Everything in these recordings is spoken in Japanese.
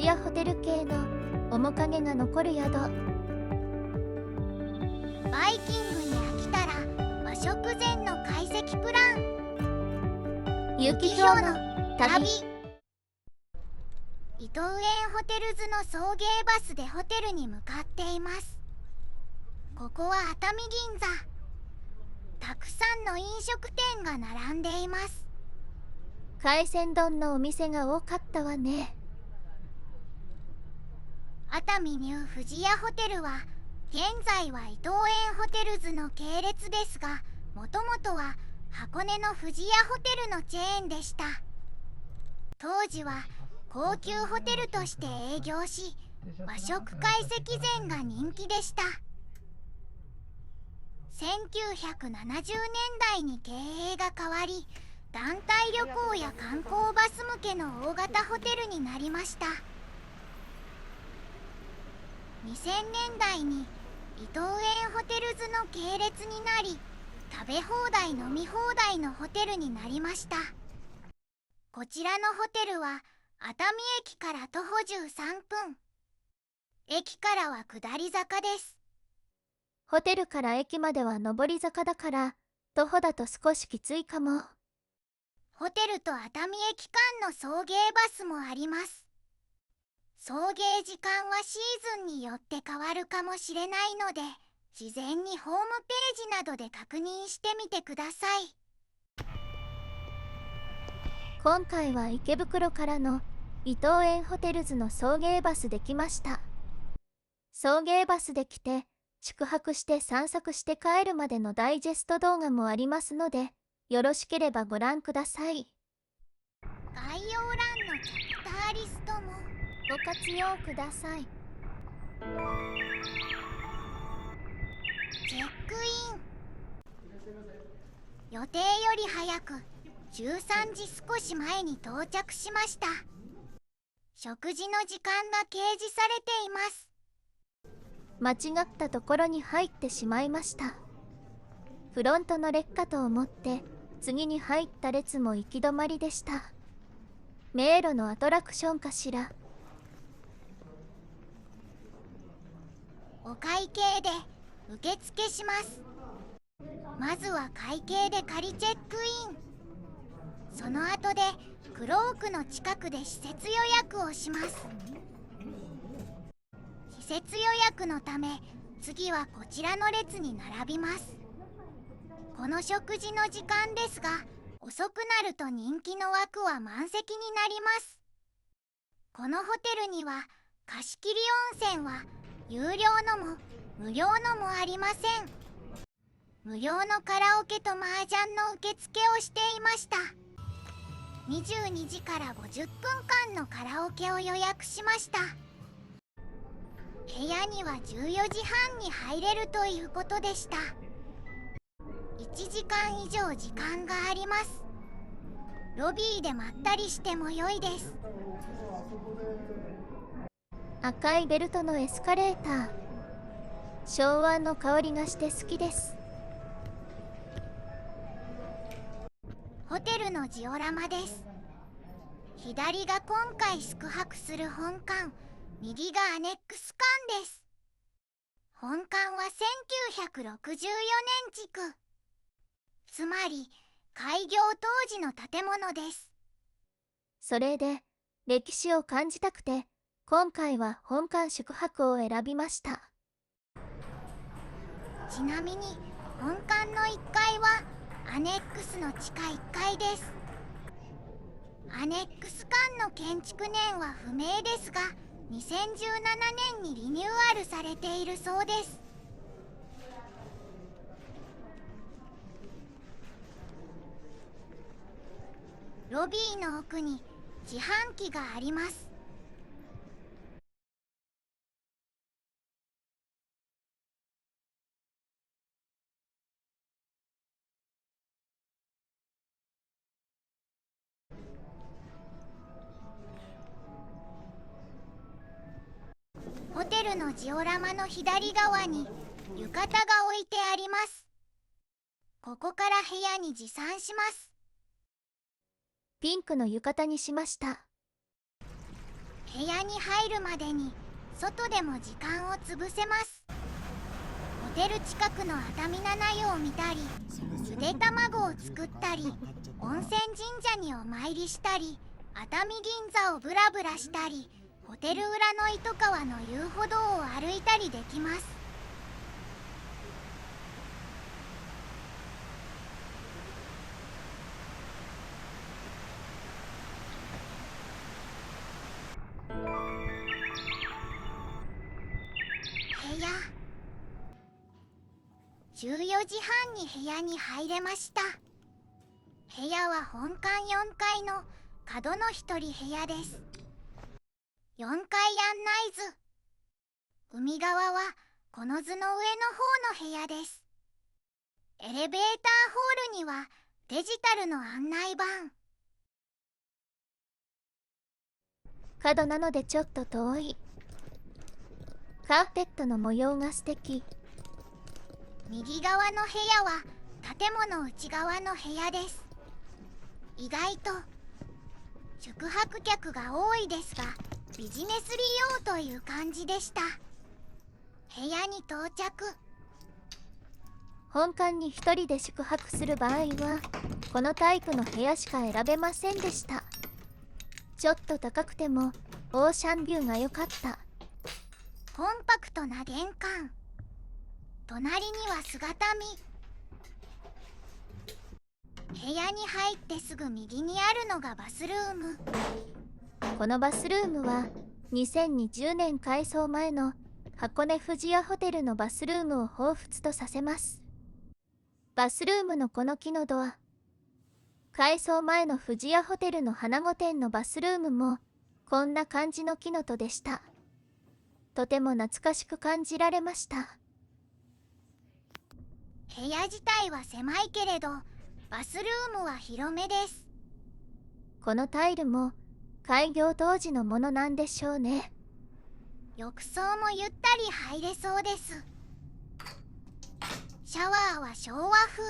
富士屋ホテル系の面影が残る宿。バイキングに飽きたら和食膳の懐石プラン。ゆきひょうの旅。伊東園ホテルズの送迎バスでホテルに向かっています。ここは熱海銀座。たくさんの飲食店が並んでいます。海鮮丼のお店が多かったわね。熱海ニュー富士屋ホテルは現在は伊東園ホテルズの系列ですが、もともとは箱根の富士屋ホテルのチェーンでした。当時は高級ホテルとして営業し、和食懐石膳が人気でした。1970年代に経営が変わり、団体旅行や観光バス向けの大型ホテルになりました。2000年代に伊東園ホテルズの系列になり、食べ放題飲み放題のホテルになりました。こちらのホテルは熱海駅から徒歩13分。駅からは下り坂です。ホテルから駅までは上り坂だから徒歩だと少しきついかも。ホテルと熱海駅間の送迎バスもあります。送迎時間はシーズンによって変わるかもしれないので、事前にホームページなどで確認してみてください。今回は池袋からの伊東園ホテルズの送迎バスで来ました。送迎バスで来て宿泊して散策して帰るまでのダイジェスト動画もありますので、よろしければご覧ください。概要欄のチャプターリストもご活用ください。チェックイン。予定より早く13時少し前に到着しました。食事の時間が掲示されています。間違ったところに入ってしまいました。フロントの列かと思って次に入った列も行き止まりでした。迷路のアトラクションかしら。お会計で受付します。まずは会計で仮チェックイン。その後でクロークの近くで施設予約をします。施設予約のため次はこちらの列に並びます。この食事の時間ですが、遅くなると人気の枠は満席になります。このホテルには貸切温泉は有料のも無料のもありません。無料のカラオケと麻雀の受付をしていました。22時から50分間のカラオケを予約しました。部屋には14時半に入れるということでした。1時間以上時間があります。ロビーでまったりしても良いです。赤いベルトのエスカレーター、昭和の香りがして好きです。ホテルのジオラマです。左が今回宿泊する本館、右がアネックス館です。本館は1964年築。つまり開業当時の建物です。それで歴史を感じたくて今回は本館宿泊を選びました。ちなみに本館の1階はアネックスの地下1階です。アネックス館の建築年は不明ですが、2017年にリニューアルされているそうです。ロビーの奥に自販機があります。ホテルのジオラマの左側に浴衣が置いてあります。ここから部屋に持参します。ピンクの浴衣にしました。部屋に入るまでに外でも時間を潰せます。ホテル近くの熱海七湯を見たり、ゆで卵を作ったり、温泉神社にお参りしたり、熱海銀座をブラブラしたり、ホテル裏の糸川の遊歩道を歩いたりできます。部屋、14時半に部屋に入れました。部屋は本館4階の角の一人部屋です。4階案内図。海側はこの図の上の方の部屋です。エレベーターホールにはデジタルの案内板。角なのでちょっと遠い。カーペットの模様が素敵。右側の部屋は建物内側の部屋です。意外と宿泊客が多いですが、ビジネス利用という感じでした。部屋に到着。本館に一人で宿泊する場合はこのタイプの部屋しか選べませんでした。ちょっと高くてもオーシャンビューが良かった。コンパクトな玄関。隣には姿見。部屋に入ってすぐ右にあるのがバスルーム。このバスルームは2020年改装前の箱根富士屋ホテルのバスルームを彷彿とさせます。バスルームのこの木のドア、改装前の富士屋ホテルの花御殿のバスルームもこんな感じの木の戸でした。とても懐かしく感じられました。部屋自体は狭いけれどバスルームは広めです。このタイルも開業当時のものなんでしょうね。浴槽もゆったり入れそうです。シャワーは昭和風。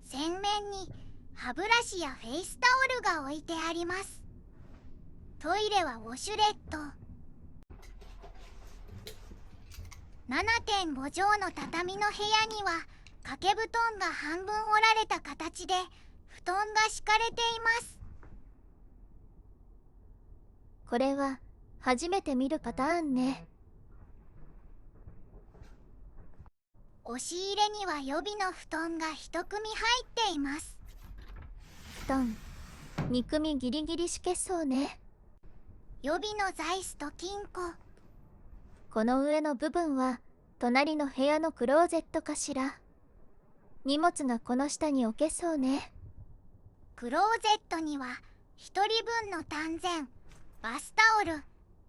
洗面に歯ブラシやフェイスタオルが置いてあります。トイレはウォシュレット。7.5 畳の畳の部屋には掛け布団が半分折られた形で布団が敷かれています。これは初めて見るパターンね。押し入れには予備の布団が1組入っています。布団2組ギリギリ敷けそうね。予備の座椅子と金庫。この上の部分は隣の部屋のクローゼットかしら。荷物がこの下に置けそうね。クローゼットには1人分の短膳、バスタオル、フ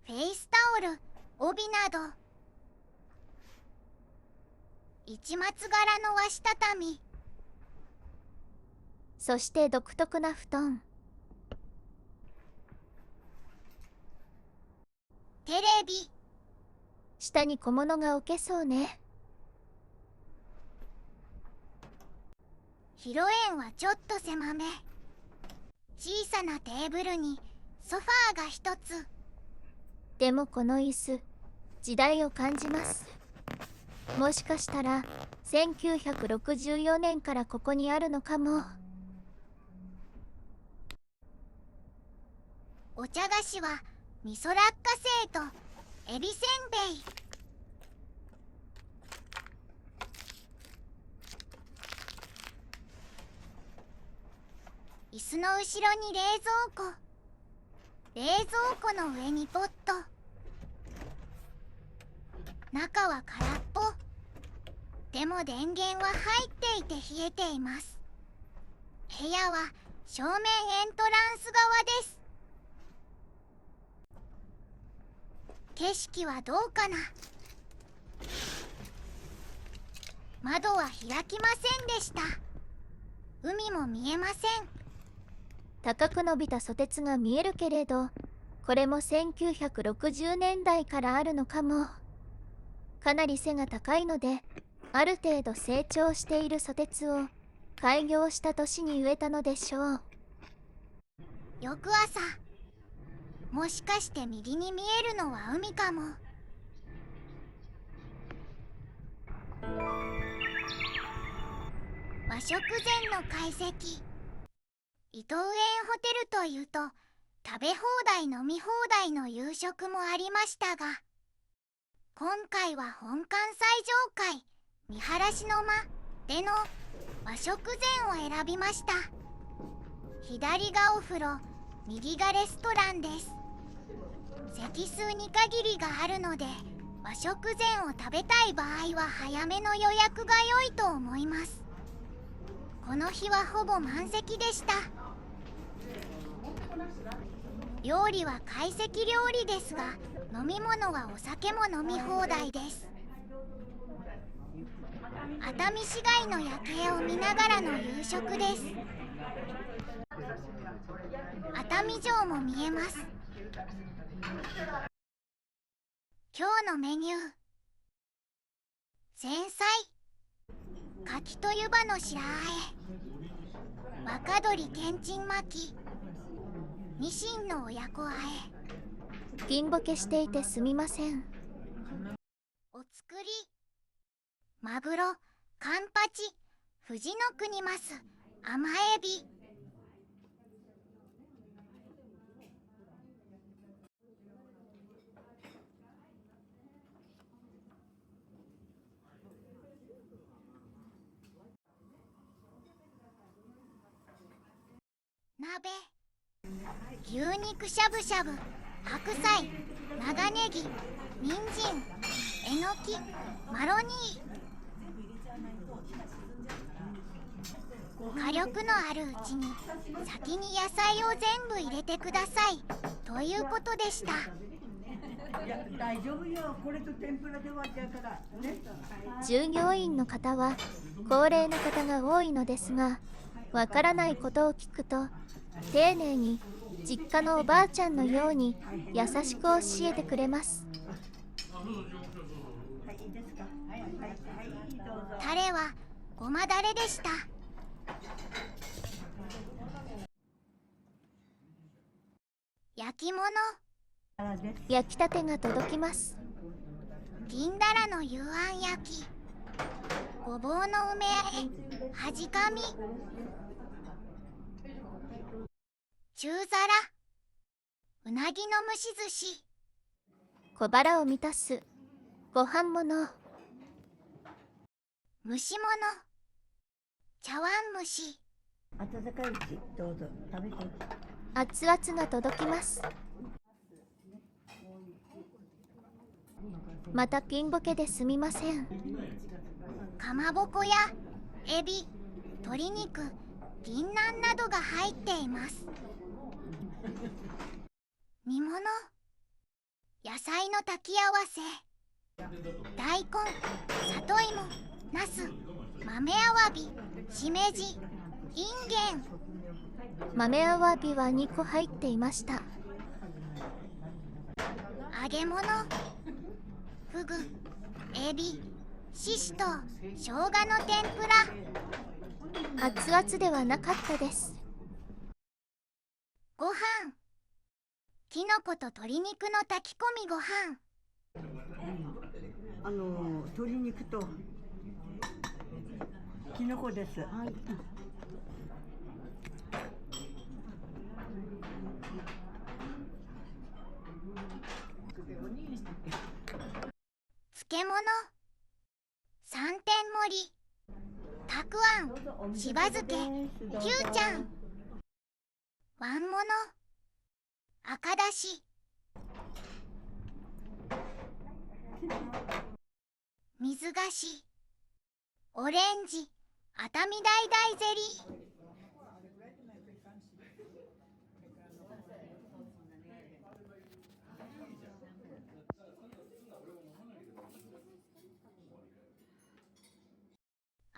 ェイスタオル、帯など。市松柄の和紙畳。そして独特な布団。テレビ。下に小物が置けそうね。披露宴はちょっと狭め。小さなテーブルにソファーが一つ。でもこの椅子、時代を感じます。もしかしたら1964年からここにあるのかも。お茶菓子は味噌落花生とエビせんべい。椅子の後ろに冷蔵庫。冷蔵庫の上にポット。中は空っぽ。でも電源は入っていて冷えています。部屋は正面エントランス側です。景色はどうかな。窓は開きませんでした。海も見えません。高く伸びたソテツが見えるけれど、これも1960年代からあるのかも。かなり背が高いので、ある程度成長しているソテツを開業した年に植えたのでしょう。翌朝、もしかして右に見えるのは海かも。和食膳の懐石。伊藤園ホテルというと食べ放題飲み放題の夕食もありましたが、今回は本館最上階見晴らしの間での和食膳を選びました。左がお風呂、右がレストランです。席数に限りがあるので、和食膳を食べたい場合は早めの予約が良いと思います。この日はほぼ満席でした。料理は懐石料理ですが、飲み物はお酒も飲み放題です。熱海市街の夜景を見ながらの夕食です。熱海城も見えます。今日のメニュー、前菜、柿と湯葉の白あえ、若鶏けんちん巻き、ニシンの親子あえ。ピンボケしていてすみません。お造り、マグロ、カンパチ、富士の国マス、甘エビ。鍋、牛肉しゃぶしゃぶ、白菜、長ネギ、人参、えのき、マロニー。火力のあるうちに先に野菜を全部入れてくださいということでした。いや、大丈夫よ。これと天ぷらで終わっちゃうからね。従業員の方は高齢の方が多いのですが、わからないことを聞くと丁寧に実家のおばあちゃんのように優しく教えてくれます。はい、いいですか。はい、はい、はい、どうぞ。タレはごまだれでした。焼き物、焼きたてが届きます。銀だらの幽庵焼き、ごぼうの梅あえ、はじかみ、中皿、うなぎの蒸し寿司、小腹を満たすご飯物、蒸し物、茶碗蒸し。温かいうち、どうぞ食べて。熱々が届きます。またピンボケですみません。かまぼこやエビ、鶏肉、銀杏などが入っています。煮物、野菜の炊き合わせ、大根、里芋、ナス、豆あわび、しめじ、いんげん。豆あわびは2個入っていました。揚げ物、フグ、エビ、ししと生姜の天ぷら。熱々ではなかったです。ご飯、きのこと鶏肉の炊き込みご飯。鶏肉ときのこです。はい。漬物、三点盛り、たくあん、しば漬け、きゅうちゃん。わんもの、赤だし、水菓子、オレンジ、熱海橙ゼリー。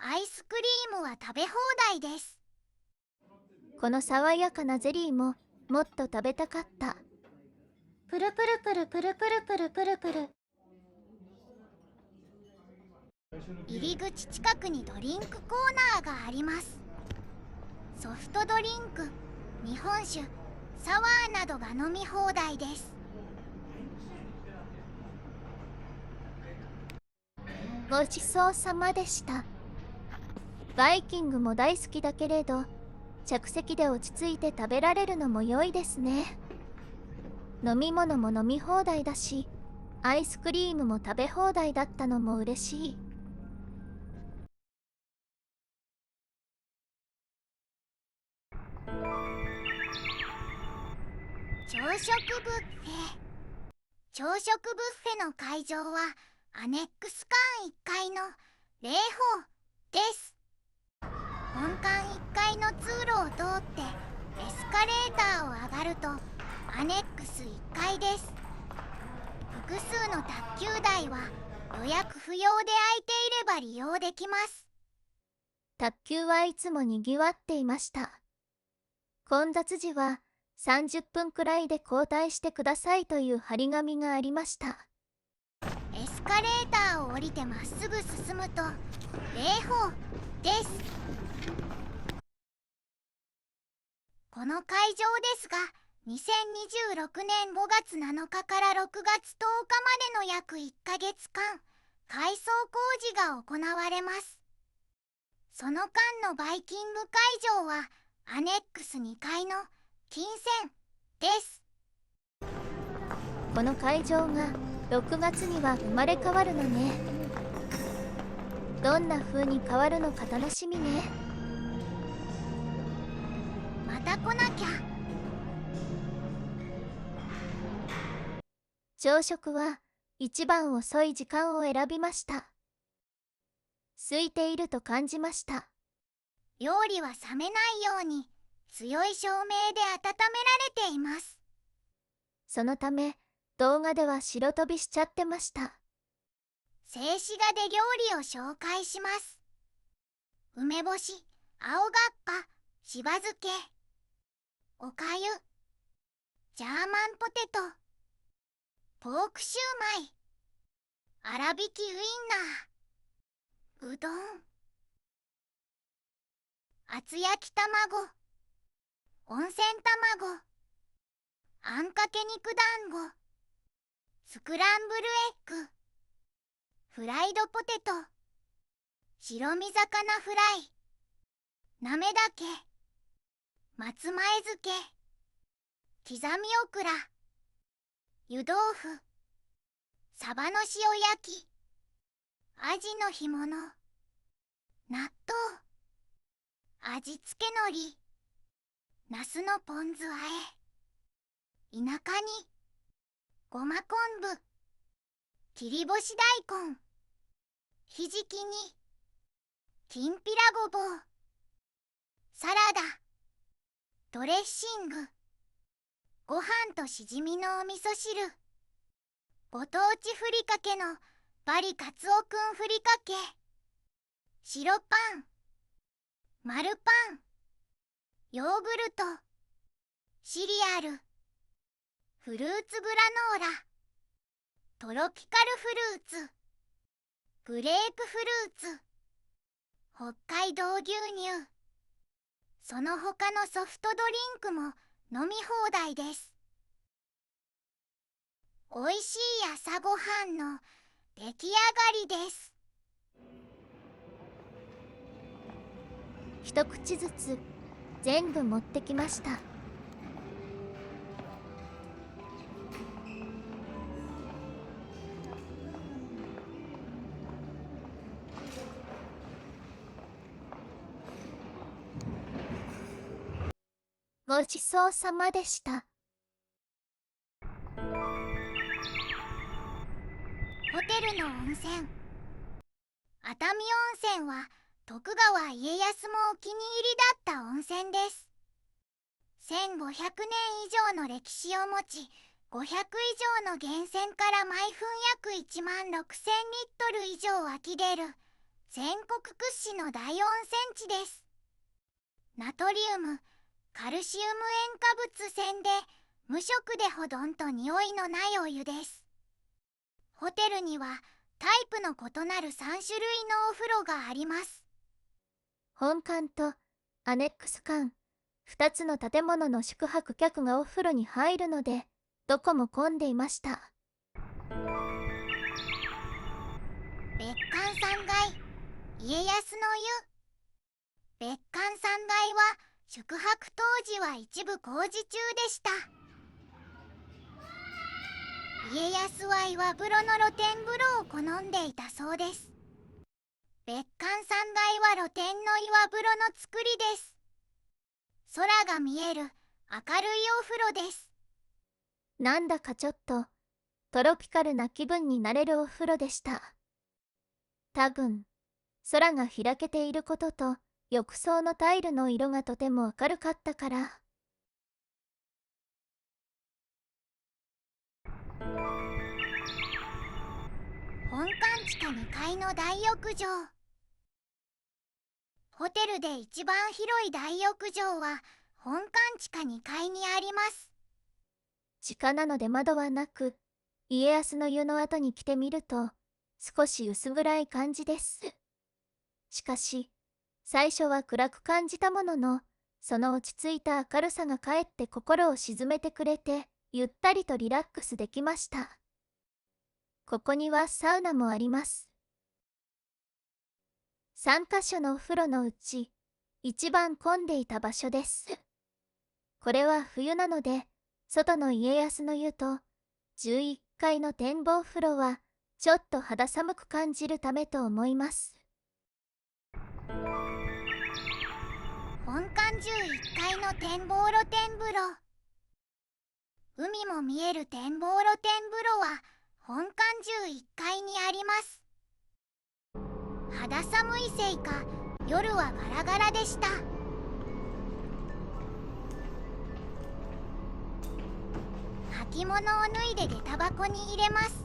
アイスクリームは食べ放題です。この爽やかなゼリーももっと食べたかった。プルプルプルプルプルプルプルプル。入り口近くにドリンクコーナーがあります。ソフトドリンク、日本酒、サワーなどが飲み放題です。ごちそうさまでした。バイキングも大好きだけれど、着席で落ち着いて食べられるのも良いですね。飲み物も飲み放題だし、アイスクリームも食べ放題だったのも嬉しい。朝食ブッフェ。朝食ブッフェの会場はアネックス館1階の礼法です。本館1階の通路を通ってエスカレーターを上がるとアネックス1階です。複数の卓球台は予約不要で空いていれば利用できます。卓球はいつもにぎわっていました。混雑時は30分くらいで交代してくださいという張り紙がありました。エスカレーターを降りてまっすぐ進むと礼法です。この会場ですが、2026年5月7日から6月10日までの約1ヶ月間、改装工事が行われます。その間のバイキング会場はアネックス2階の金銭です。この会場が6月には生まれ変わるのね。どんな風に変わるのか楽しみね。また来なきゃ。朝食は一番遅い時間を選びました。空いていると感じました。料理は冷めないように強い照明で温められています。そのため動画では白飛びしちゃってました。静止画で料理を紹介します。梅干し、青がっぱ、しば漬け、おかゆ、ジャーマンポテト、ポークシューマイ、粗挽きウインナー、うどん、厚焼き卵、温泉卵、あんかけ肉団子、スクランブルエッグ、フライドポテト、白身魚フライ、なめだけ、松前漬け、刻みオクラ、湯豆腐、サバの塩焼き、アジの干物、納豆、味付け海苔、ナスのポン酢和え、田舎に、ごま昆布、切り干し大根、ひじきに、きんぴらごぼう、サラダ、ドレッシング、ご飯としじみのお味噌汁、ご当地ふりかけのバリカツオくんふりかけ、白パン、丸パン、ヨーグルト、シリアル、フルーツグラノーラ、トロピカルフルーツ、グレープフルーツ、北海道牛乳、その他のソフトドリンクも飲み放題です。おいしい朝ごはんの出来上がりです。一口ずつ全部持ってきました。ごちそうさまでした。ホテルの温泉。熱海温泉は徳川家康もお気に入りだった温泉です。1500年以上の歴史を持ち、500以上の源泉から毎分約1万6000リットル以上湧き出る全国屈指の大温泉地です。ナトリウム、カルシウム塩化物泉で無色でほとんど匂いのないお湯です。ホテルにはタイプの異なる3種類のお風呂があります。本館とアネックス間、2つの建物の宿泊客がお風呂に入るので、どこも混んでいました。別館3階、家康の湯。別館3階は宿泊当時は一部工事中でした。家康は岩風呂の露天風呂を好んでいたそうです。別館3階は露天の岩風呂の作りです。空が見える明るいお風呂です。なんだかちょっとトロピカルな気分になれるお風呂でした。多分、空が開けていることと浴槽のタイルの色がとても明るかったから。本館地下2階の大浴場。ホテルで一番広い大浴場は本館地下2階にあります。地下なので窓はなく、家康の湯の後に来てみると少し薄暗い感じです。しかし最初は暗く感じたものの、その落ち着いた明るさがかえって心を静めてくれて、ゆったりとリラックスできました。ここにはサウナもあります。3カ所のお風呂のうち一番混んでいた場所です。これは冬なので、外の家康の湯と11階の展望風呂はちょっと肌寒く感じるためと思います。本館11階の展望露天風呂。海も見える展望露天風呂は本館11階にあります。肌寒いせいか夜はガラガラでした。履物を脱いで下駄箱に入れます。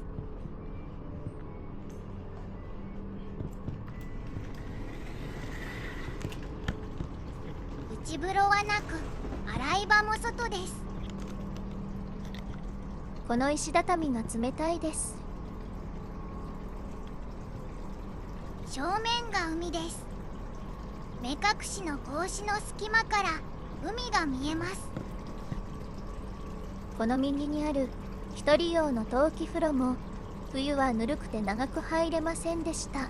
内風呂はなく洗い場も外です。この石畳が冷たいです。正面が海です。目隠しの格子の隙間から海が見えます。この右にある一人用の冬季風呂も冬はぬるくて長く入れませんでした。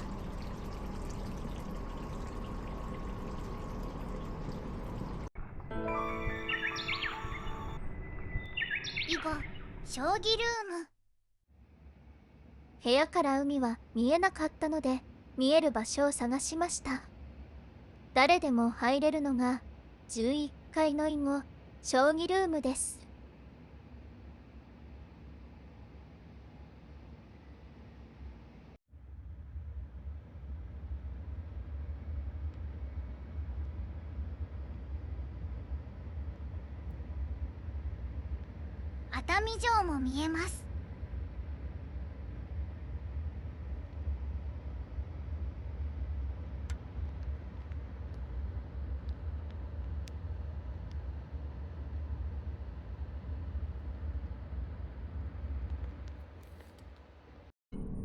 以後、将棋ルーム。部屋から海は見えなかったので、見える場所を探しました。誰でも入れるのが11階の囲碁将棋ルームです。熱海城も見えます。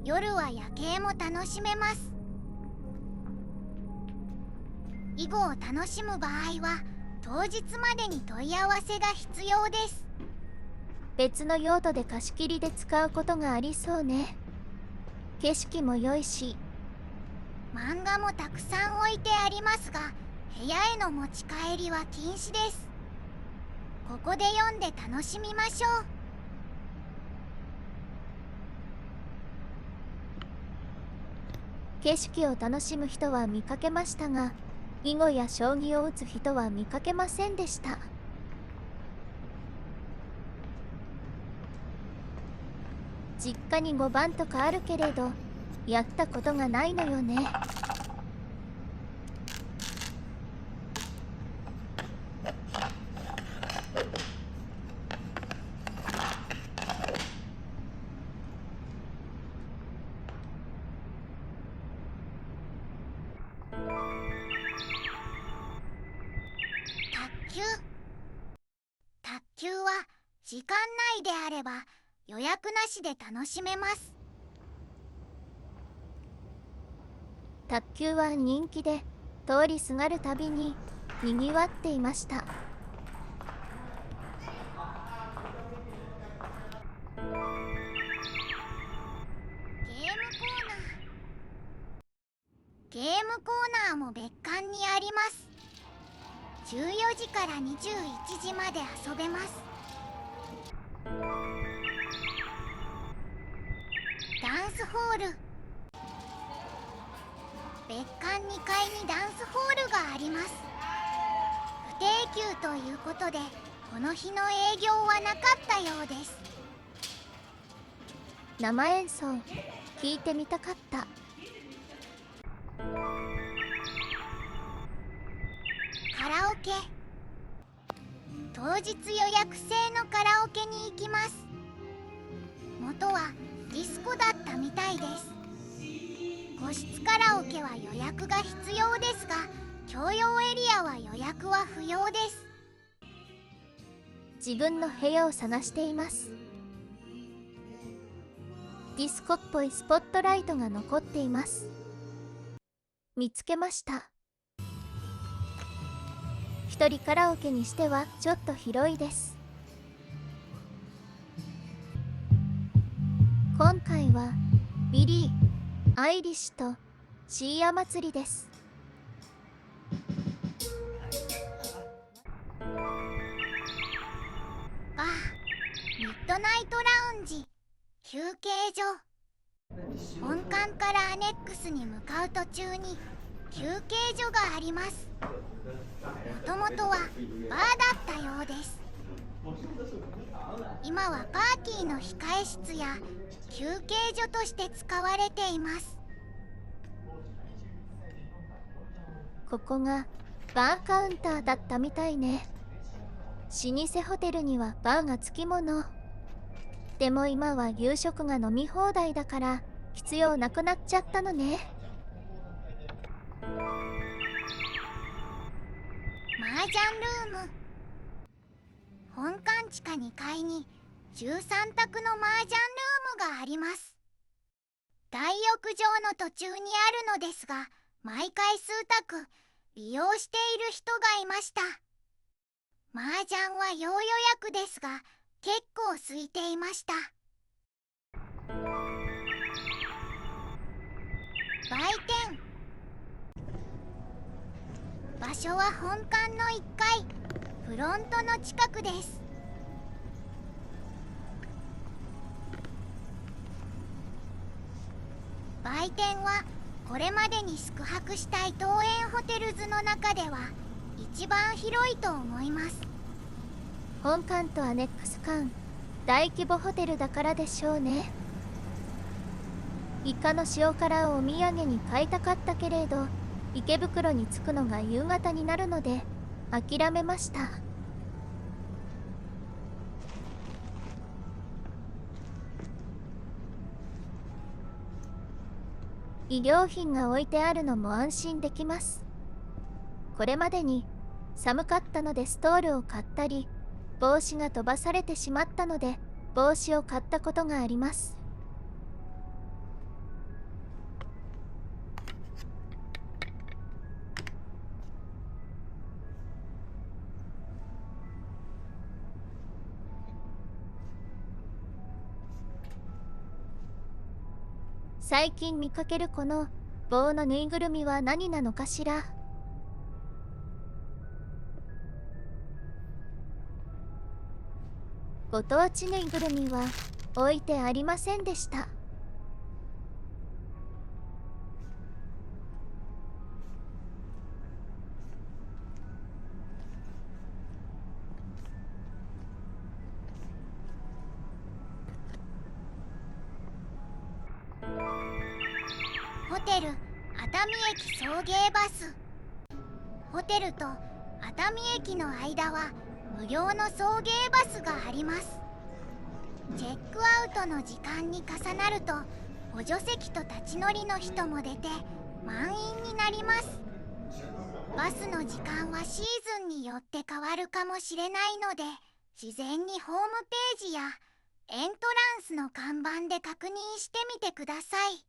夜は夜景も楽しめます。囲碁を楽しむ場合は当日までに問い合わせが必要です。別の用途で貸し切りで使うことがありそうね。景色も良いし、漫画もたくさん置いてありますが、部屋への持ち帰りは禁止です。ここで読んで楽しみましょう。景色を楽しむ人は見かけましたが、囲碁や将棋を打つ人は見かけませんでした。実家に5番とかあるけれど、やったことがないのよね。卓球は時間内であれば予約なしで楽しめます。卓球は人気で、通りすがるたびににぎわっていました。ゲームコーナーも別館にあります。14時から21時まで遊べます。ダンスホール、別館2階にダンスホールがあります。不定休ということでこの日の営業はなかったようです。生演奏聞いてみたかった。カラオケ、当日予約制のカラオケに行きます。元はディスコだったみたいです。個室カラオケは予約が必要ですが、共用エリアは予約は不要です。自分の部屋を探しています。ディスコっぽいスポットライトが残っています。見つけました。一人カラオケにしてはちょっと広いです。今回はビリー、アイリッシュとシーヤ祭りです。バー、ミッドナイトラウンジ、休憩所。本館からアネックスに向かう途中に休憩所があります。もともとはバーだったようです。今はパーティーの控え室や休憩所として使われています。ここがバーカウンターだったみたいね。老舗ホテルにはバーがつきもの。でも今は夕食が飲み放題だから必要なくなっちゃったのね。麻雀ルーム、本館地下2階に13択の麻雀ルームがあります。大浴場の途中にあるのですが、毎回数択利用している人がいました。麻雀は要予約ですが結構空いていました。売店、場所は本館の1階フロントの近くです。売店はこれまでに宿泊した伊東園ホテルズの中では一番広いと思います。本館とアネックス館、大規模ホテルだからでしょうね。イカの塩辛をお土産に買いたかったけれど、池袋に着くのが夕方になるので諦めました。衣料品が置いてあるのも安心できます。これまでに寒かったのでストールを買ったり、帽子が飛ばされてしまったので帽子を買ったことがあります。最近見かけるこの棒のぬいぐるみは何なのかしら。ご当地ぬいぐるみは置いてありませんでした。ホテル熱海駅送迎バス。ホテルと熱海駅の間は無料の送迎バスがあります。チェックアウトの時間に重なると補助席と立ち乗りの人も出て満員になります。バスの時間はシーズンによって変わるかもしれないので、事前にホームページやエントランスの看板で確認してみてください。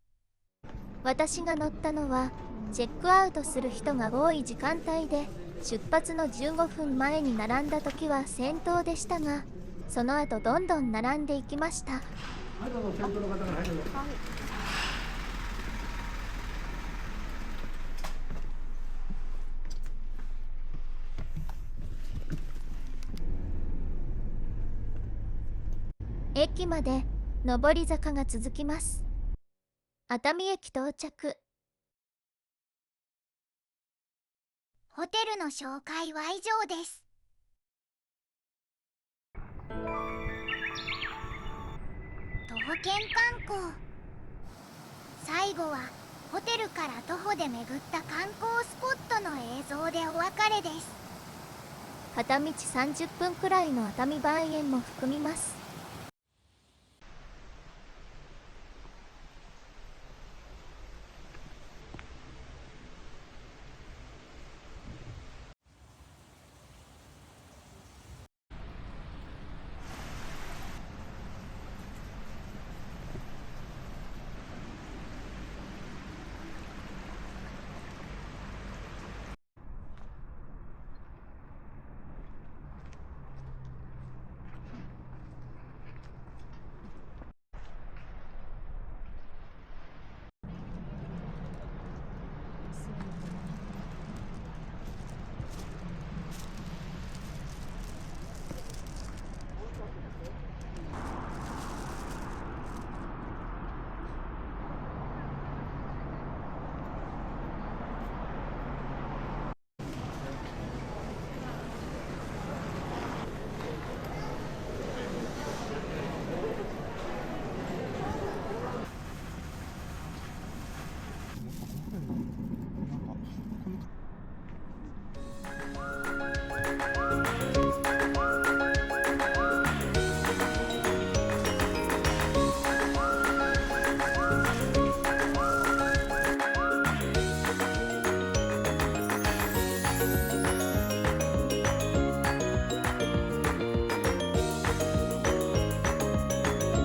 私が乗ったのはチェックアウトする人が多い時間帯で出発の15分前に並んだ時は先頭でしたが、その後どんどん並んでいきました。駅まで上り坂が続きます。熱海駅到着。ホテルの紹介は以上です。徒歩圏観光。最後はホテルから徒歩で巡った観光スポットの映像でお別れです。片道30分くらいの熱海梅園も含みます。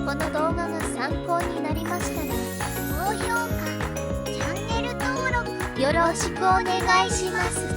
この動画が参考になりましたら高評価、チャンネル登録よろしくお願いします。